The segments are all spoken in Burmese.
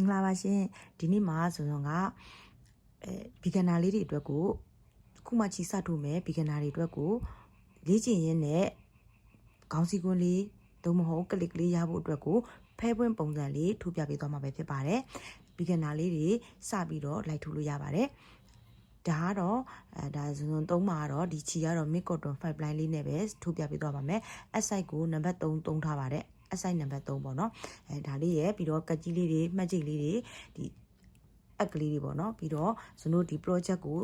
င်္ဂလာပါရှင်ဒီနေ့မှာဆိုတော့ကဘီဂနာလေးတွေအတွက်ကိုခုမှချီစထုတ်မယ်ဘီဂနာတွေအတွက်ကိုလေ့ကျင့်ရင်းနဲ့ခေါင်းစည်းကွန်းလေးသို့မဟုတ်ကလစ်ကလေးရဖို့အတွက်ကိုဖဲပွင့်ပုံစံလေးထိုးပြပေးသွားမှာပဲဖြစ်ပါတယ်ဘီဂနာလေးတွေစပြီးတော့လိုက်ထိုးလို့ရပါတယ်ဒါကတော့ဒါဇွန်3မှာတော့ဒီချီကတော့ mid cotton 5 line လေးနဲ့ပဲထိုးပြပေးသွားပါမယ် S-side ကိုနံပါတ်3သုံးထားပါတယ် S-side နံပါတ်3ပေါ့နော်ဒါလေးရဲ့ပြီးတော့ကတ်ကြီးလေးတွေမှတ်ကြီးလေးတွေဒီအက်ကလေးတွေပေါ့နော်ပြီးတော့ကျွန်တော်ဒီ project ကို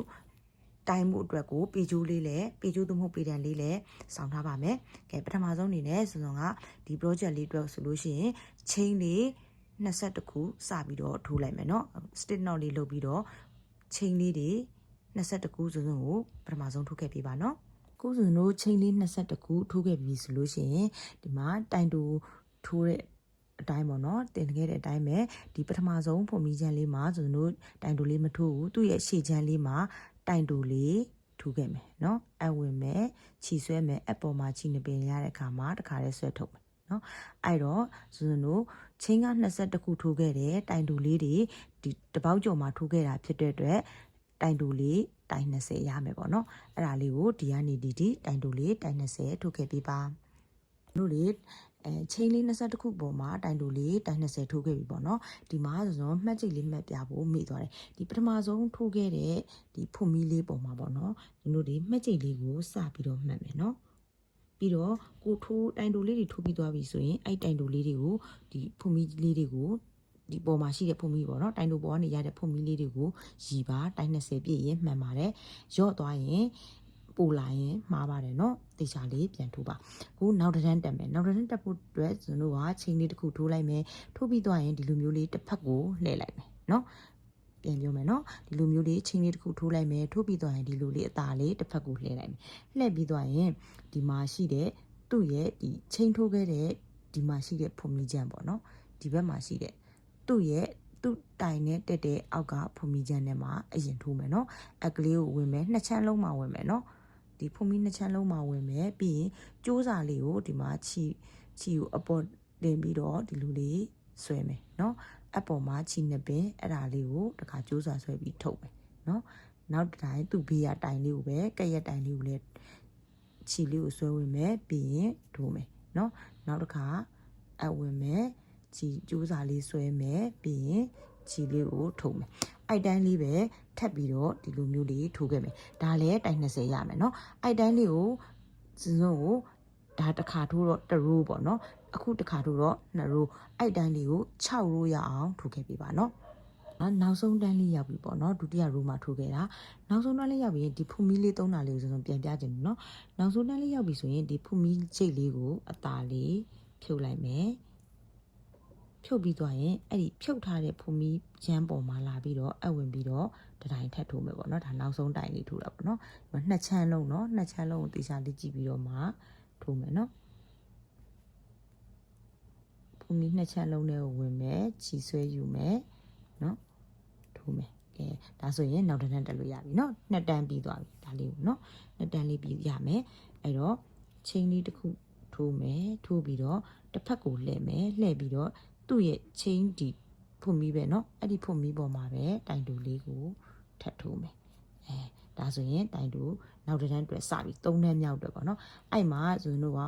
တိုင်မှုအတွက်ကိုပေကျိုးလေးလည်းပေကျိုးသို့မဟုတ်ပေတံလေးလည်းစောင်းထားပါမယ်ကဲပထမဆုံးအနေနဲ့ဆိုတော့ကဒီ project လေးအတွက်ဆိုလို့ရှိရင် chain လေး21ခုစပြီးတော့ထိုးလိုက်မယ်နော် stick knot လေးလုပ်ပြီးတော့ chain လေးတွေ21ခုစုံကိုပထမဆုံးထိုးခဲ့ပြပါနော်ခုဆိုတို့ chain လေး21ခုထိုးခဲ့ပြီဆိုလို့ရှိရင်ဒီမှာတိုင်တူထိုးတဲ့အတိုင်းပေါ့နော်တင်ခဲ့တဲ့အတိုင်းပဲဒီပထမဆုံးပုံမီချမ်းလေးမှာဆိုတို့တိုင်တူလေးမထိုးဘူးသူ့ရဲ့ရှေ့ချမ်းလေးမှာတိုင်တူလေးထိုးခဲ့မယ်နော်အဝင်မယ်ခြီဆွဲမယ်အပေါ်မှာခြီနေပင်ရတဲ့အခါမှာတခါလေးဆွဲထုတ်မယ်နော်အဲ့တော့ဆိုတို့ချင်းက21ခုထိုးခဲ့တယ်တိုင်တူလေးတွေဒီတပေါက်ကျော်မှာထိုးခဲ့တာဖြစ်တဲ့အတွက်တိုင်တူလေးတိုင်20ရမယ်ပေါ့နော်အဲ့ဒါလေးကိုဒီကနေဒီတိုင်တူလေးတိုင်20ထိုးခဲ့ပြပါတို့လေချင်းလေး21ခုပေါ်မှာတိုင်တူလေးတိုင်20ထိုးခဲ့ပြီပေါ့နော်ဒီမှာဆိုတော့မှတ်ကြိတ်လေးမှတ်ပြဖို့မိသွားတယ်ဒီပထမဆုံးထိုးခဲ့တဲ့ဒီဖွမီလေးပေါ်မှာပေါ့နော်တို့ဒီမှတ်ကြိတ်လေးကိုစပြီးတော့မှတ်မယ်နော်ပြီးတော့ကိုထိုးတိုင်တူလေးတွေထိုးပြီးသွားပြီဆိုရင်အဲ့တိုင်တူလေးတွေကိုဒီဖွမီလေးတွေကိုဒီပေါ်မှာရှိတဲ့ဖွမီပေါ့နော်တိုင်တူပေါ်ကနေရတဲ့ဖွမီလေးတွေကိုရီပါတိုင်20ပြည့်ရင်မှန်ပါတယ်ရော့သွားရင်ပူလာရင်မှားပါတယ်เนาะတေချာလေးပြန်ထိုးပါခုနောက်တစ်တန်းတက်မယ်နောက်တစ်တန်းတက်ဖို့အတွက်ကျွန်တော်ကချိန်လေးတစ်ခုထိုးလိုက်မယ်ထိုးပြီးသွားရင်ဒီလိုမျိုးလေးတစ်ဖက်ကိုလှည့်လိုက်မယ်เนาะပြန်ပြောမယ်เนาะဒီလိုမျိုးလေးချိန်လေးတစ်ခုထိုးလိုက်မယ်ထိုးပြီးသွားရင်ဒီလိုလေးအသားလေးတစ်ဖက်ကိုလှည့်လိုက်မယ်လှည့်ပြီးသွားရင်ဒီမှာရှိတဲ့သူ့ရဲ့ဒီချိန်ထိုးခဲ့တဲ့ဒီမှာရှိတဲ့ဖုန်မီချမ်းပေါ့เนาะဒီဘက်မှာရှိတဲ့သူ့ရဲ့သူ့တိုင်နဲ့တက်တဲ့အောက်ကဖုန်မီချမ်းထဲမှာအရင်ထိုးမယ်เนาะအက်ကလေးကိုဝင်မယ်နှစ်ချမ်းလုံးမှာဝင်မယ်เนาะဒီဖုန်မီနှစ်ချမ်းလုံးမှာဝင်မယ်ပြီးရင်ကျိုးစာလေးကိုဒီမှာချီကိုအပေါ်တင်ပြီးတော့ဒီလိုလေးဆွဲမယ်เนาะအပေါ်မှာချီနှစ်ပင်အဲ့ဒါလေးကိုတခါကျိုးစာဆွဲပြီးထုတ်မယ်เนาะနောက်တစ်တိုင်းသူ့ဘေးကတိုင်လေးကိုပဲကက်ရက်တိုင်လေးကိုလည်းချီလေးကိုဆွဲဝင်မယ်ပြီးရင်ထိုးမယ်เนาะနောက်တစ်ခါအဝင်မယ်ချီကျိုးစာလေးဆွဲမယ်ပြီးရင်ချီလေးကိုထုတ်မယ်အိုက်တိုင်းလေးပဲထပ်ပြီးတော့ဒီလိုမျိုးလေးထိုးခဲ့မယ်ဒါလည်းတိုင်20ရမယ်เนาะအိုက်တိုင်းလေးကိုစုံကိုဒါတစ်ခါထိုးတော့1 row ပေါ့เนาะအခုတစ်ခါထိုးတော့2 row အိုက်တိုင်းလေးကို6 row ရအောင်ထိုးခဲ့ပြပါเนาะနောက်ဆုံးတန်းလေးရောက်ပြီပေါ့เนาะဒုတိယ row မှာထိုးခဲ့တာနောက်ဆုံးတန်းလေးရောက်ပြီဒီဖူမီလေးသုံးတာလေးကိုစုံပြန်ပြခြင်းเนาะနောက်ဆုံးတန်းလေးရောက်ပြီဆိုရင်ဒီဖူမီချိတ်လေးကိုအသားလေးဖြုတ်လိုက်မယ်ဖြုတ်ပြီးသွားရင်အဲ့ဒီဖြုတ်ထားတဲ့ဖုန်မီချမ်းပေါ်မှာလာပြီးတော့အဝင်ပြီးတော့တတိုင်းထပ်ထိုးမယ်ပေါ့နော်ဒါနောက်ဆုံးတိုင်လေးထိုးတာပေါ့နော်နှစ်ချမ်းလုံးเนาะနှစ်ချမ်းလုံးကိုတေချာလေးကြည့်ပြီးတော့မှထိုးမယ်နော်ဖုန်မီနှစ်ချမ်းလုံးတွေကိုဝင်မယ်ချီဆွဲယူမယ်နော်ထိုးမယ်ကဲဒါဆိုရင်နောက်တစ်တန်းတက်လို့ရပြီနော်နှစ်တန်းပြီးသွားပြီဒါလေးကိုနော်နှစ်တန်းလေးပြီးရမယ်အဲ့တော့ချိန်လေးတစ်ခုထိုးမယ်ထိုးပြီးတော့တစ်ဖက်ကိုလှည့်မယ်လှည့်ပြီးတော့သူ့ရဲ့ chain ဒီဖုန်မီပဲเนาะအဲ့ဒီဖုန်မီပေါ်မှာပဲတိုင်တူလေးကိုထပ်ထိုးမယ်ဒါဆိုရင်တိုင်တူနောက်တစ်တန်းအတွက်စပြီး3တန်းမြောက်အတွက်ပေါ့เนาะအဲ့မှာဆိုရင်တို့က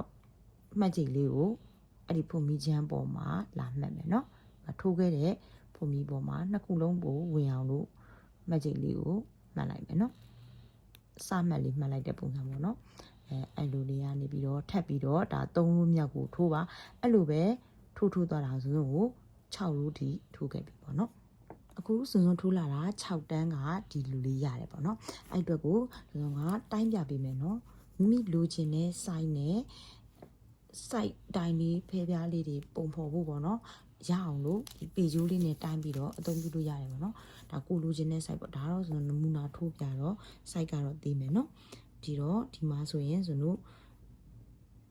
မှတ်ကြိတ်လေးကိုအဲ့ဒီဖုန်မီချမ်းပေါ်မှာလာမှတ်မယ်เนาะထိုးခဲ့တဲ့ဖုန်မီပေါ်မှာနှစ်ခုလုံးကိုဝင်အောင်လို့မှတ်ကြိတ်လေးကိုမှတ်လိုက်မယ်เนาะစမှတ်လေးမှတ်လိုက်တဲ့ပုံစံပေါ့เนาะအဲ့လိုလေးကနေပြီးတော့ထပ်ပြီးတော့ဒါ3လို့မြောက်ကိုထိုးပါအဲ့လိုပဲထိုးသွားတာဆိုရင်ကို6လို့ဒီထိုးခဲ့ပြီပေါ့နော်အခုစုံထိုးလာတာ6တန်းကဒီလူလေးရတယ်ပေါ့နော်အဲ့အတွက်ကိုစုံကတိုင်းပြပေးမယ်နော်မိမိလိုချင်တဲ့ size နဲ့ size တိုင်းလေးဖဲပြားလေးတွေပုံဖော်ဖို့ပေါ့နော်ရအောင်လို့ဒီပေကျိုးလေးနဲ့တိုင်းပြီးတော့အသုံးပြုလို့ရတယ်ပေါ့နော်ဒါကိုလိုချင်တဲ့ size ပေါ့ဒါတော့ဆိုနမူနာထိုးပြတော့ size ကတော့သိမယ်နော်ဒီတော့ဒီမှာဆိုရင်ဆိုလို့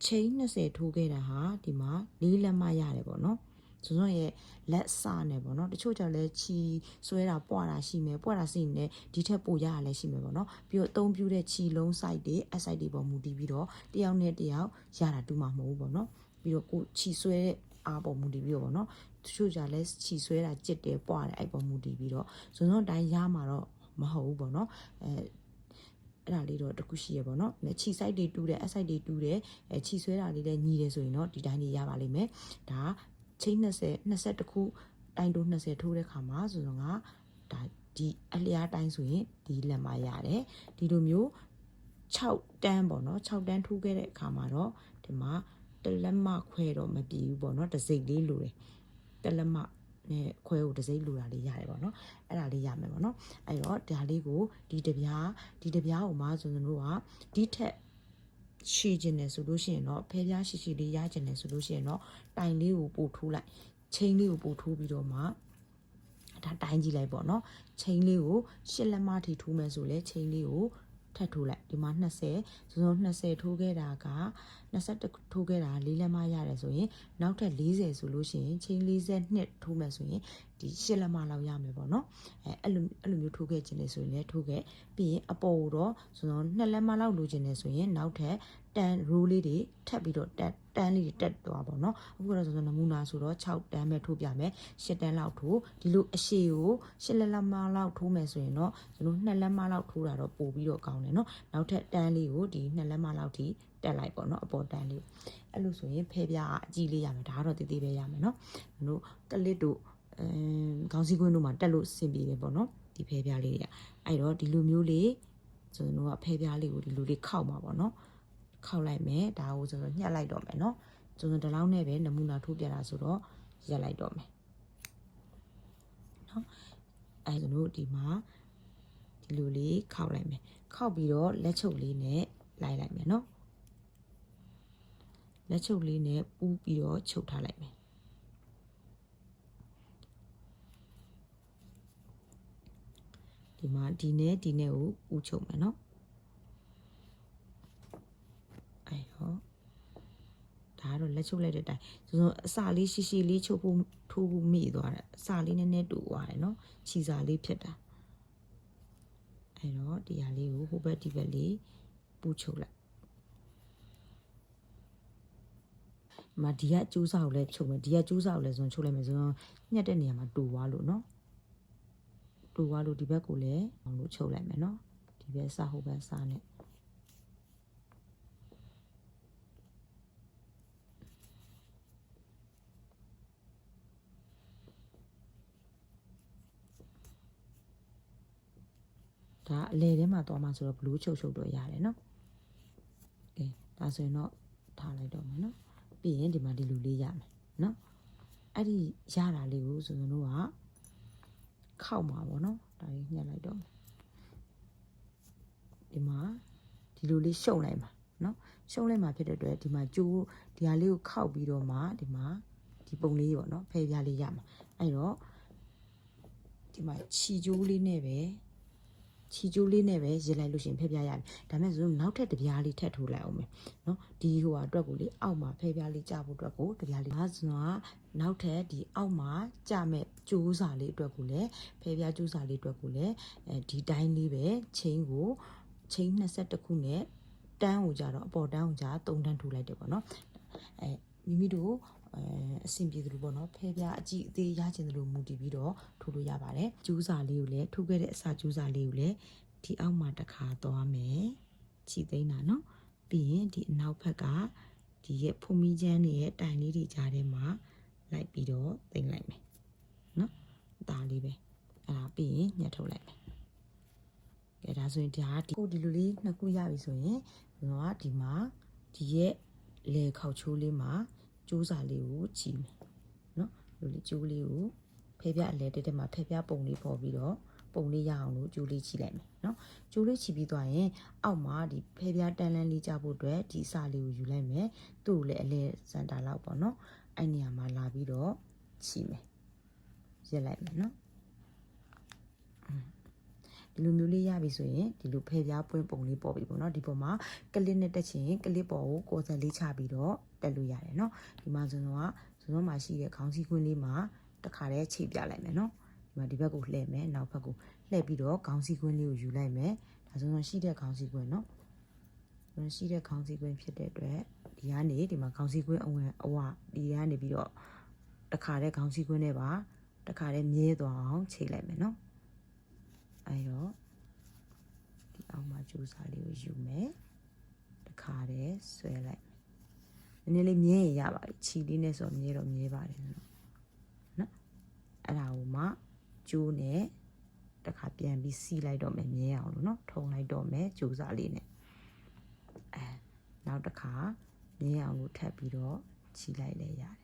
ချိန်20ထိုးခဲ့တာဟာဒီမှာ4လက်မရတယ်ပေါ့နော်ဆိုတော့ရဲ့လက်စနဲ့ပေါ့နော်တချို့ကြောင့်လဲချီဆွဲတာပွားတာရှိမယ်ပွားတာစိနေဒီထက်ပိုရရလဲရှိမယ်ပေါ့နော်ပြီးတော့အသုံးပြုတဲ့ချီလုံး site တွေ site တွေပေါ်မူတည်ပြီးတော့တယောက်နဲ့တယောက်ရတာတူမှာမဟုတ်ဘူးပေါ့နော်ပြီးတော့ကိုချီဆွဲ အားပေါ်မူတည်ပြီးတော့ပေါ့နော်တချို့ကြလဲခြီဆွဲတာကြစ်တယ်ပွားတယ်အဲ့ပေါ်မူတည်ပြီးတော့ဇွန်ဆုံးတိုင်းရမှာတော့မဟုတ်ဘူးပေါ့နော်အဲ့ဒါလေးတော့တခုရှိရပေါ့နော်ခြီ site တွေတူးတယ်အ site တွေတူးတယ်ခြီဆွဲတာလေးလည်းညီတယ်ဆိုရင်တော့ဒီတိုင်းလေးရပါလိမ့်မယ်ဒါချိန်20ခုတိုင်းတိုး20ထိုးတဲ့ခါမှာဆိုတော့ဒါဒီအလျားတိုင်းဆိုရင်ဒီလက်မှာရတယ်ဒီလိုမျိုး6တန်းပေါ့နော်6တန်းထိုးခဲ့တဲ့အခါမှာတော့ဒီမှာတလက်မခွဲတော့မပြည့်ဘူးပေါ့နော်တစ်စိတ်လေးလိုတယ်တလက်မနဲ့ခွဲကိုတစ်စိတ်လိုတာလေးရတယ်ပေါ့နော်အဲ့ဒါလေးရမယ်ပေါ့နော်အဲ့တော့ဒါလေးကိုဒီတပြားကိုမှဆိုရင်တို့ကဒီထက်ရှည်ခြင်းနဲ့ဆိုလို့ရှိရင်တော့ဖဲပြားရှည်လေးရခြင်းနဲ့ဆိုလို့ရှိရင်တော့တိုင်လေးကိုပို့ထိုးလိုက်ချိန်လေးကိုပို့ထိုးပြီးတော့မှဒါတိုင်းကြည့်လိုက်ပေါ့နော်ချိန်လေးကို8လက်မထိထိုးမယ်ဆိုလဲချိန်လေးကိုထပ်ထိုးလိုက်ဒီမှာ20ဆိုတော့20ထိုးခဲ့တာက21ထိုးခဲ့တာ4လက်မရတယ်ဆိုရင်နောက်ထပ်40ဆိုလို့ရှိရင်ချိန်42ထိုးမယ်ဆိုရင်ဒီ8လက်မလောက်ရမယ်ပေါ့နော်အဲ့လိုမျိုးထိုးခဲ့ခြင်းလေဆိုရင်လည်းထိုးခဲ့ပြီးရင်အပေါ်တော့ဆိုတော့2လက်မလောက်လိုချင်တယ်ဆိုရင်နောက်ထပ်တန် row လေးတွေထပ်ပြီးတော့တန်းလေးတွေတက်သွားပေါ့နော်အခုကတော့ဆိုတော့နမူနာဆိုတော့6တန်းပဲထိုးပြမယ်8တန်းလောက်ထိုးဒီလိုအရှည်ကို8လက်မလောက်ထိုးမယ်ဆိုရင်တော့ကျွန်တော်2လက်မလောက်ထိုးတာတော့ပို့ပြီးတော့ကောင်းတယ်နော်နောက်ထပ်တန်းလေးကိုဒီ2လက်မလောက်ထိတက်လိုက်ပေါ့နော်အပေါ်တန်းလေးအဲ့လိုဆိုရင်ဖဲပြားအကြီးလေးရမယ်ဒါကတော့တည်တည်ပဲရမယ်နော်တို့ကလစ်တို့ခေါင်းစည်းကွင်းတို့မှာတက်လို့အဆင်ပြေတယ်ပေါ့နော်ဒီဖဲပြားလေးတွေကအဲ့တော့ဒီလိုမျိုးလေးကျွန်တော်ကဖဲပြားလေးကိုဒီလိုလေးခောက်မှာပေါ့နော်ခောက်လိုက်မယ်ဒါကိုကျွန်တော်ညှက်လိုက်တော့မယ်နော်ကျွန်တော်ဒီလောက်နဲ့ပဲနမူနာထိုးပြတာဆိုတော့ရက်လိုက်တော့မယ်နော်အဲကျွန်တော်ဒီမှာဒီလိုလေးခောက်လိုက်မယ်ခောက်ပြီးတော့လက်ချုပ်လေးနဲ့လိုက်လိုက်မယ်နော်လက်ချုပ်လေးနဲ့ပူးပြီးတော့ချုပ်ထားလိုက်မယ်ဒီမှာဒီနဲ့ကိုပူးချုပ်မယ်နော်အဲ့တော့ဒါကတော့လက်ချုပ်လိုက်တဲ့အတိုင်းဆိုတော့အစာလေးရှိလေးချုပ်ဖို့ထိုးဖို့မိသွားတယ်အစာလေးနည်းနည်းတူသွားတယ်နော်ခြီစာလေးဖြစ်တာအဲ့တော့ဒီဟာလေးကိုဟိုဘက်ဒီဘက်လေးပူချုပ်လိုက်မဒီကကျိုးစာကိုလည်းချုပ်မယ်ဒီကကျိုးစာကိုလည်းချုပ်လိုက်မယ်ဆိုတော့ညှက်တဲ့နေရာမှာတူသွားလို့နော်တူသွားလို့ဒီဘက်ကိုလည်းအောင်လို့ချုပ်လိုက်မယ်နော်ဒီဘက်စာဟိုဘက်စာနဲ့ဒါအလဲထဲမှာသွားမှဆိုတော့ဘလူးချုပ်တော့ရတယ်နော်ကဲဒါဆိုရင်တော့ထားလိုက်တော့မယ်နော်ပြီးရင်ဒီမှာဒီလူလေးရမယ်နော်အဲ့ဒီရတာလေးကိုဆိုရင်တို့ကခောက်မှာပေါ့နော်ဒါလေးညှက်လိုက်တော့ဒီမှာဒီလိုလေးရှုံလိုက်မှာနော်ရှုံလိုက်မှာဖြစ်တဲ့အတွက်ဒီမှာကျိုးဒီဟာလေးကိုခောက်ပြီးတော့မှဒီမှာဒီပုံလေးပေါ့နော်ဖဲပြားလေးရမှာအဲ့တော့ဒီမှာခြီကျိုးလေးနဲ့ပဲရေးလိုက်လို့ရှိရင်ဖဲပြားရပြီဒါမဲ့ဆိုနောက်ထပ်တပြားလေးထပ်ထိုးလိုက်အောင်မယ်နော်ဒီဟိုအတွက်ကိုလေအောက်မှာဖဲပြားလေးကြဖို့အတွက်ကိုတပြားလေးဒါဆိုတော့နောက်ထပ်ဒီအောက်မှာကြမဲ့ကျိုးစာလေးအတွက်ကိုလည်းဖဲပြားကျိုးစာလေးအတွက်ကိုလည်းဒီတိုင်းလေးပဲချိန်21ခုနဲ့တန်းကိုကြတော့အပေါ်တန်းကိုကြ3တန်းထိုးလိုက်တယ်ပေါ့နော်မိမိတို့အဆင်ပြေသလိုပေါ့နော်ဖဲပြားအကြည့်အသေးရချင်သလိုမူတည်ပြီးတော့ထိုးလို့ရပါတယ်ကျိုးစာလေးကိုလည်းထိုးခဲ့တဲ့အစာကျိုးစာလေးကိုလည်းဒီအောက်မှာတစ်ခါသွားမယ်ခြိသိမ်းတာနော်ပြီးရင်ဒီအနောက်ဘက်ကဒီရဲ့ဖုန်မီချမ်းတွေရဲ့တိုင်လေးတွေကြားထဲမှာလိုက်ပြီးတော့သိမ်းလိုက်မယ်နော်ဒါလေးပဲအဲ့ဒါပြီးရင်ညှက်ထုတ်လိုက်မယ်ကဲဒါဆိုရင်ဒီလိုလေးနှစ်ခုရပြီဆိုရင်ကျွန်တော်ကဒီမှာဒီရဲ့လေခေါက်ချိုးလေးမှာကျိုးစာလေးကိုခြိမယ်နော်ဒီလိုကျိုးလေးကိုဖဲပြအလဲတက်မှာဖဲပြပုံလေးပေါ်ပြီးတော့ပုံလေးရအောင်လို့ကျိုးလေးခြိလိုက်မယ်နော်ကျိုးလေးခြိပြီးသွားရင်အောက်မှာဒီဖဲပြတန်းလန်းလေးကြဖို့အတွက်ဒီအစာလေးကိုယူလိုက်မယ်သူ့ကိုလည်းအလဲစင်တာလောက်ပေါ့နော်အဲ့နေရာမှာလာပြီးတော့ခြိမယ်ရက်လိုက်မယ်နော်ဒီလိုမျိုးလေးရပြီဆိုရင်ဒီလိုဖဲပြားပွင့်ပုံလေးပေါ်ပြီပေါ့နော်ဒီပုံမှာကလစ်နဲ့တက်ချင်ကလစ်ပေါ်ကိုကော်စက်လေးချပြီးတော့တက်လို့ရတယ်နော်ဒီမှာဆိုတော့မှာရှိတဲ့ခေါင်းစည်းကွင်းလေးမှာတစ်ခါတည်းချိပြလိုက်မယ်နော်ဒီမှာဒီဘက်ကိုလှည့်မယ်နောက်ဘက်ကိုလှည့်ပြီးတော့ခေါင်းစည်းကွင်းလေးကိုယူလိုက်မယ်ဒါဆိုတော့ရှိတဲ့ခေါင်းစည်းကွင်းနော်ရှိတဲ့ခေါင်းစည်းကွင်းဖြစ်တဲ့အတွက်ဒီကနေဒီမှာခေါင်းစည်းကွင်းအဝဒီကနေပြီးတော့ တခါတည်းခေါင်းစည်းကွင်းနဲ့ပါတခါတည်းမြဲသွားအောင်ချိန်လိုက်မယ်နော်အဲတော့ဒီအောက်မှာကြိုးစားလေးကိုယူမယ်တခါတည်းဆွဲလိုက်နည်းနည်းလေးမြဲရင်ရပါပြီခြီလေးနဲ့ဆိုမြဲတော့မြဲပါတယ်နော်အဲ့ဒါကိုမှကျိုးနဲ့တခါပြန်ပြီးစီးလိုက်တော့မယ်မြဲအောင်လို့နော်ထုံလိုက်တော့မယ်ကြိုးစားလေးနဲ့နောက်တစ်ခါမြဲအောင်လို့ထပ်ပြီးတော့ခြီလိုက်လဲရတယ်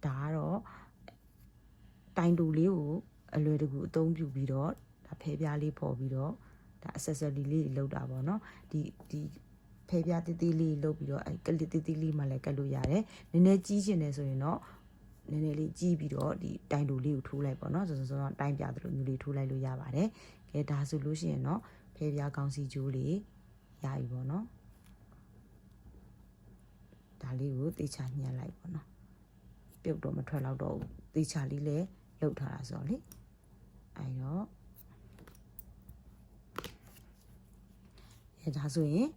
ဒါကတော့တိုင်တူလေးကိုအလွယ်တကူအသုံးပြုပြီးတော့ဒါဖဲပြားလေးပေါ်ပြီးတော့ဒါ accessory လေးလောက်တာပေါ့နော်ဒီဖဲပြားသေးသေးလေးလောက်ပြီးတော့ကလစ်သေးသေးလေးမှလည်းကတ်လို့ရတယ်နည်းနည်းကြီးချင်တယ်ဆိုရင်တော့နည်းနည်းလေးကြီးပြီးတော့ဒီတိုင်တူလေးကိုထိုးလိုက်ပေါ့နော်ဆိုတော့တိုင်ပြသလိုမျိုးလေးထိုးလိုက်လို့ရပါတယ်ကဲဒါဆိုလို့ရှိရင်တော့ဖဲပြားကောင်းစီကျိုးလေးရပြီပေါ့နော်ဒါလေးကိုတေချာညှက်လိုက်ပေါ့နော်ပြုတ်တော့မထွက်တော့ဘူးတေချာလေးလည်းလှုပ်ထားတာဆိုတော့လေအဲတော့ဒါဆိုရင်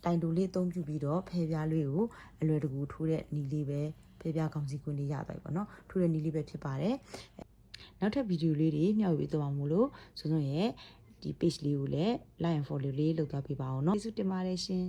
တိုင်တူလေးအသုံးပြုပြီးတော့ဖဲပြားလေးကိုအလွယ်တကူထိုးတဲ့နီလေးပဲဖဲပြားကောင်းစီကွင်းလေးရသွားပြီပေါ့နော်ထိုးတဲ့နီလေးပဲဖြစ်ပါတယ်နောက်ထပ်ဗီဒီယိုလေးတွေမျှဝေပေးသွားမှာမို့လို့ဆိုရင်ဒီ page လေးကိုလည်း like and follow လေးလုပ်သွားပေးပါအောင်เนาะကျေးဇူးတင်ပါတယ်ရှင်